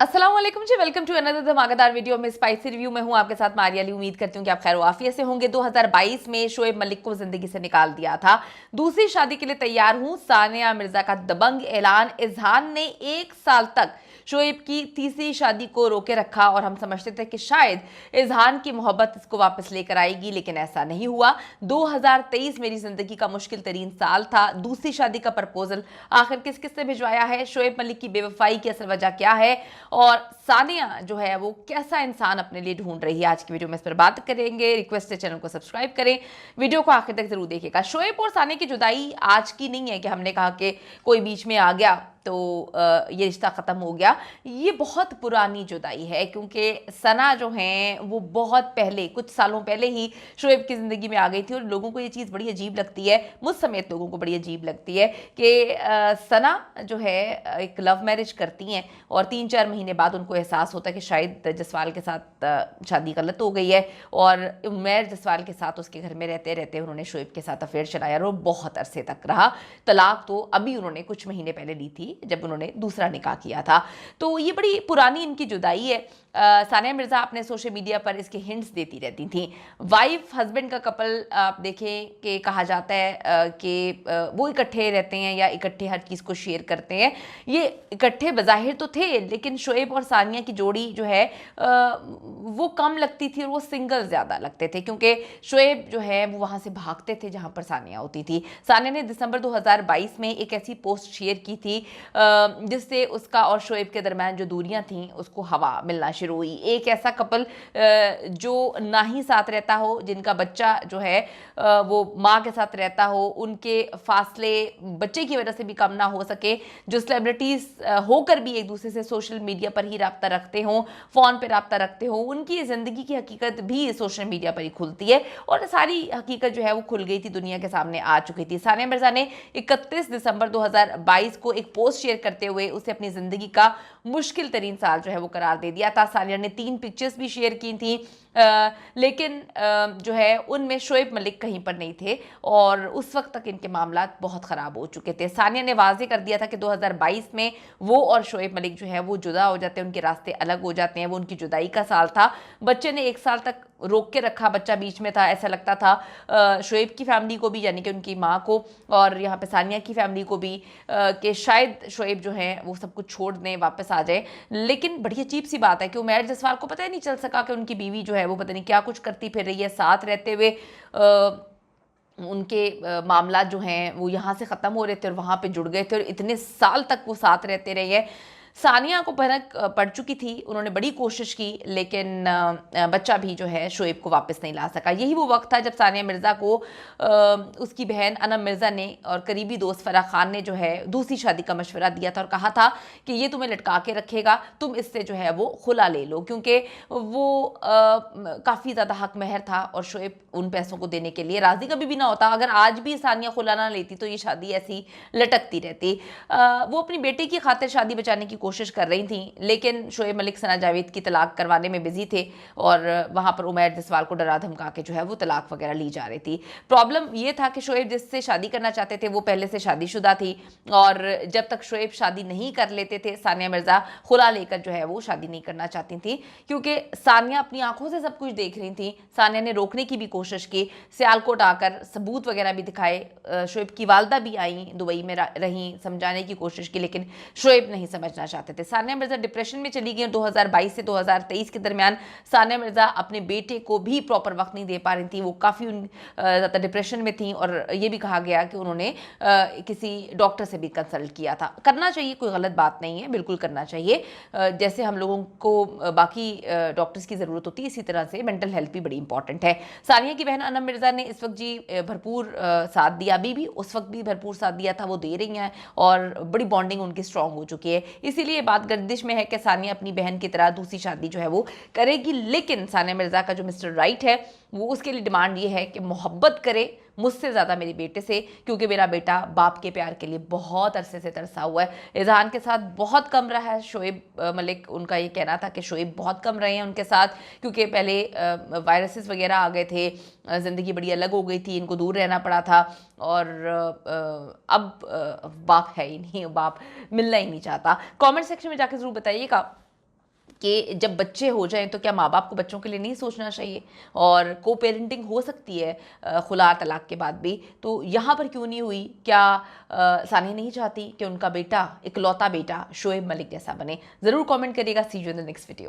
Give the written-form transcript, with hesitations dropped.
अस्सलाम वालेकुम जी, welcome to another धमाकेदार वीडियो में स्पाइसी रिव्यू में हूं आपके साथ मारिया अली। उम्मीद करती हूं कि आप खैर आफियत से होंगे। 2022 में शोएब मलिक को जिंदगी से निकाल दिया था। दूसरी शादी के लिए तैयार हूं, सानिया मिर्जा का दबंग ऐलान। इजहान ने 1 साल तक शोएब की तीसरी शादी को रोके रखा और हम समझते थे कि शायद इजहान की मोहब्बत इसको वापस लेकर आएगी, लेकिन ऐसा नहीं हुआ। 2023 मेरी जिंदगी का मुश्किल तरीन साल था। दूसरी शादी का प्रपोजल आखिर किस किस ने भिजवाया है? शोएब मलिक की बेवफाई की असल वजह क्या है और सानिया जो है वो कैसा इंसान अपने लिए ढूंढ रही है? आज की वीडियो में इस पर बात करेंगे। रिक्वेस्ट है चैनल को सब्सक्राइब करें, वीडियो को आखिर तक जरूर देखिएगा। शोएब और सानिया की जुदाई आज की नहीं है कि हमने कहा कि कोई बीच में आ गया तो ये रिश्ता ख़त्म हो गया। ये बहुत पुरानी जुदाई है, क्योंकि सना जो हैं वो बहुत पहले, कुछ सालों पहले ही शोएब की ज़िंदगी में आ गई थी। और लोगों को ये चीज़ बड़ी अजीब लगती है, मुझ समेत लोगों को बड़ी अजीब लगती है कि सना जो है एक लव मैरिज करती हैं और 3-4 महीने बाद उनको एहसास होता है कि शायद जसवाल के साथ शादी गलत हो गई है। और उमैर जसवाल के साथ उसके घर में रहते रहते उन्होंने शोएब के साथ अफेयर चलाया और वो बहुत अरसे तक रहा। तलाक तो अभी उन्होंने कुछ महीने पहले ली थी जब उन्होंने दूसरा निकाह किया था। तो ये बड़ी पुरानी इनकी जुदाई है। सानिया मिर्जा अपने सोशल मीडिया पर इसके हिंट्स देती रहती थी। वाइफ हस्बैंड का कपल आप देखें कि कहा जाता है कि वो इकट्ठे रहते हैं या इकट्ठे हर चीज़ को शेयर करते हैं। ये इकट्ठे बज़ाहिर तो थे, लेकिन शोएब और सानिया की जोड़ी जो है वो कम लगती थी और वो सिंगल ज़्यादा लगते थे, क्योंकि शोएब जो है वो वहाँ से भागते थे जहाँ पर सानिया होती थी। सानिया ने दिसंबर 2022 में एक ऐसी पोस्ट शेयर की थी जिससे उसका और शोएब के दरमियान जो दूरियां थीं उसको हवा मिलना शुरू हुई। एक ऐसा कपल जो ना ही साथ रहता हो, जिनका बच्चा जो है वो माँ के साथ रहता हो, उनके फासले बच्चे की वजह से भी कम ना हो सके, जो सेलिब्रिटीज होकर भी एक दूसरे से सोशल मीडिया पर ही रब्ता रखते हों, फोन पर रब्ता रखते हों, उनकी जिंदगी की हकीकत भी सोशल मीडिया पर ही खुलती है। और सारी हकीकत जो है वो खुल गई थी, दुनिया के सामने आ चुकी थी। सानिया मिर्जा ने 31 दिसंबर 2022 को एक पोस्ट शेयर करते हुए उसे अपनी जिंदगी का मुश्किल तरीन साल जो है वो करार दे दिया था। सानिया ने 3 पिक्चर्स भी शेयर की थी, लेकिन जो है उनमें शोएब मलिक कहीं पर नहीं थे और उस वक्त तक इनके मामला बहुत ख़राब हो चुके थे। सानिया ने वाजे कर दिया था कि 2022 में वो और शोएब मलिक जो है वो जुदा हो जाते हैं, उनके रास्ते अलग हो जाते हैं। वो उनकी जुदाई का साल था। बच्चे ने 1 साल तक रोक के रखा, बच्चा बीच में था। ऐसा लगता था शोएब की फैमिली को भी, यानी कि उनकी माँ को, और यहाँ पे सानिया की फैमिली को भी, कि शायद शोएब जो है वो सब कुछ छोड़ दें, वापस आ जाए। लेकिन बड़ी अजीब सी बात है कि उमैर जसवाल को पता ही नहीं चल सका कि उनकी बीवी जो है वो पता नहीं क्या कुछ करती फिर रही है। साथ रहते हुए उनके मामला जो हैं वो यहाँ से ख़त्म हो रहे थे और वहाँ पे जुड़ गए थे और इतने साल तक वो साथ रहते रहे हैं। सानिया को भनक पड़ चुकी थी, उन्होंने बड़ी कोशिश की, लेकिन बच्चा भी जो है शोएब को वापस नहीं ला सका। यही वो वक्त था जब सानिया मिर्ज़ा को उसकी बहन अनम मिर्ज़ा ने और करीबी दोस्त फ़राह खान ने जो है दूसरी शादी का मशवरा दिया था और कहा था कि ये तुम्हें लटका के रखेगा, तुम इससे जो है वो खुला ले लो, क्योंकि वो काफ़ी ज़्यादा हक महर था और शोएब उन पैसों को देने के लिए राज़ी कभी भी ना होता। अगर आज भी सानिया खुला ना लेती तो ये शादी ऐसी लटकती रहती। वो अपनी बेटे की खातिर शादी बचाने की कोशिश कर रही थी, लेकिन शोएब मलिक सना जावेद की तलाक करवाने में बिजी थे और वहाँ पर उमैर जसवाल को डरा धमका के जो है वो तलाक वगैरह ली जा रही थी। प्रॉब्लम ये था कि शोएब जिससे शादी करना चाहते थे वो पहले से शादीशुदा थी और जब तक शोएब शादी नहीं कर लेते थे, सानिया मिर्ज़ा खुला लेकर जो है वो शादी नहीं करना चाहती थी, क्योंकि सानिया अपनी आंखों से सब कुछ देख रही थी। सानिया ने रोकने की भी कोशिश की, सियालकोट आकर सबूत वगैरह भी दिखाए। शोएब की वालदा भी आई, दुबई में रहीं, समझाने की कोशिश की, लेकिन शोएब नहीं समझना चाहते थे। सानिया मिर्ज़ा डिप्रेशन में चली गई। 2022 से 2023 के दरमियान सानिया मिर्ज़ा अपने बेटे को भी प्रॉपर वक्त नहीं दे पा रही थी। वो काफ़ी ज़्यादा डिप्रेशन में थी और ये भी कहा गया कि उन्होंने किसी डॉक्टर से भी कंसल्ट किया था। करना चाहिए, कोई गलत बात नहीं है, बिल्कुल करना चाहिए। जैसे हम लोगों को बाकी डॉक्टर्स की ज़रूरत होती है, इसी तरह से मेंटल हेल्थ भी बड़ी इंपॉर्टेंट है। सानिया की बहन अनम मिर्ज़ा ने इस वक्त जी भरपूर साथ दिया, अभी भी उस वक्त भी भरपूर साथ दिया था, वो दे रही हैं और बड़ी बॉन्डिंग उनकी स्ट्रांग हो चुकी है। इसीलिए बात गर्दिश में है कि सानिया अपनी बहन की तरह दूसरी शादी जो है वो करेगी, लेकिन सानिया मिर्ज़ा का जो मिस्टर राइट है वो उसके लिए डिमांड ये है कि मोहब्बत करे मुझसे ज़्यादा मेरे बेटे से, क्योंकि मेरा बेटा बाप के प्यार के लिए बहुत अरसे से तरसा हुआ है। इज़हान के साथ बहुत कम रहा है शोएब मलिक, उनका ये कहना था कि शोएब बहुत कम रहे हैं उनके साथ, क्योंकि पहले वायरसेस वगैरह आ गए थे, ज़िंदगी बड़ी अलग हो गई थी, इनको दूर रहना पड़ा था और अब बाप है ही नहीं, बाप मिलना ही नहीं चाहता। कमेंट सेक्शन में जाकर ज़रूर बताइएगा कि जब बच्चे हो जाएं तो क्या माँ बाप को बच्चों के लिए नहीं सोचना चाहिए, और को पेरेंटिंग हो सकती है खुला तलाक के बाद भी, तो यहाँ पर क्यों नहीं हुई? क्या सानिया नहीं चाहती कि उनका बेटा, इकलौता बेटा शोएब मलिक जैसा बने? ज़रूर कमेंट करिएगा। See you in the next video.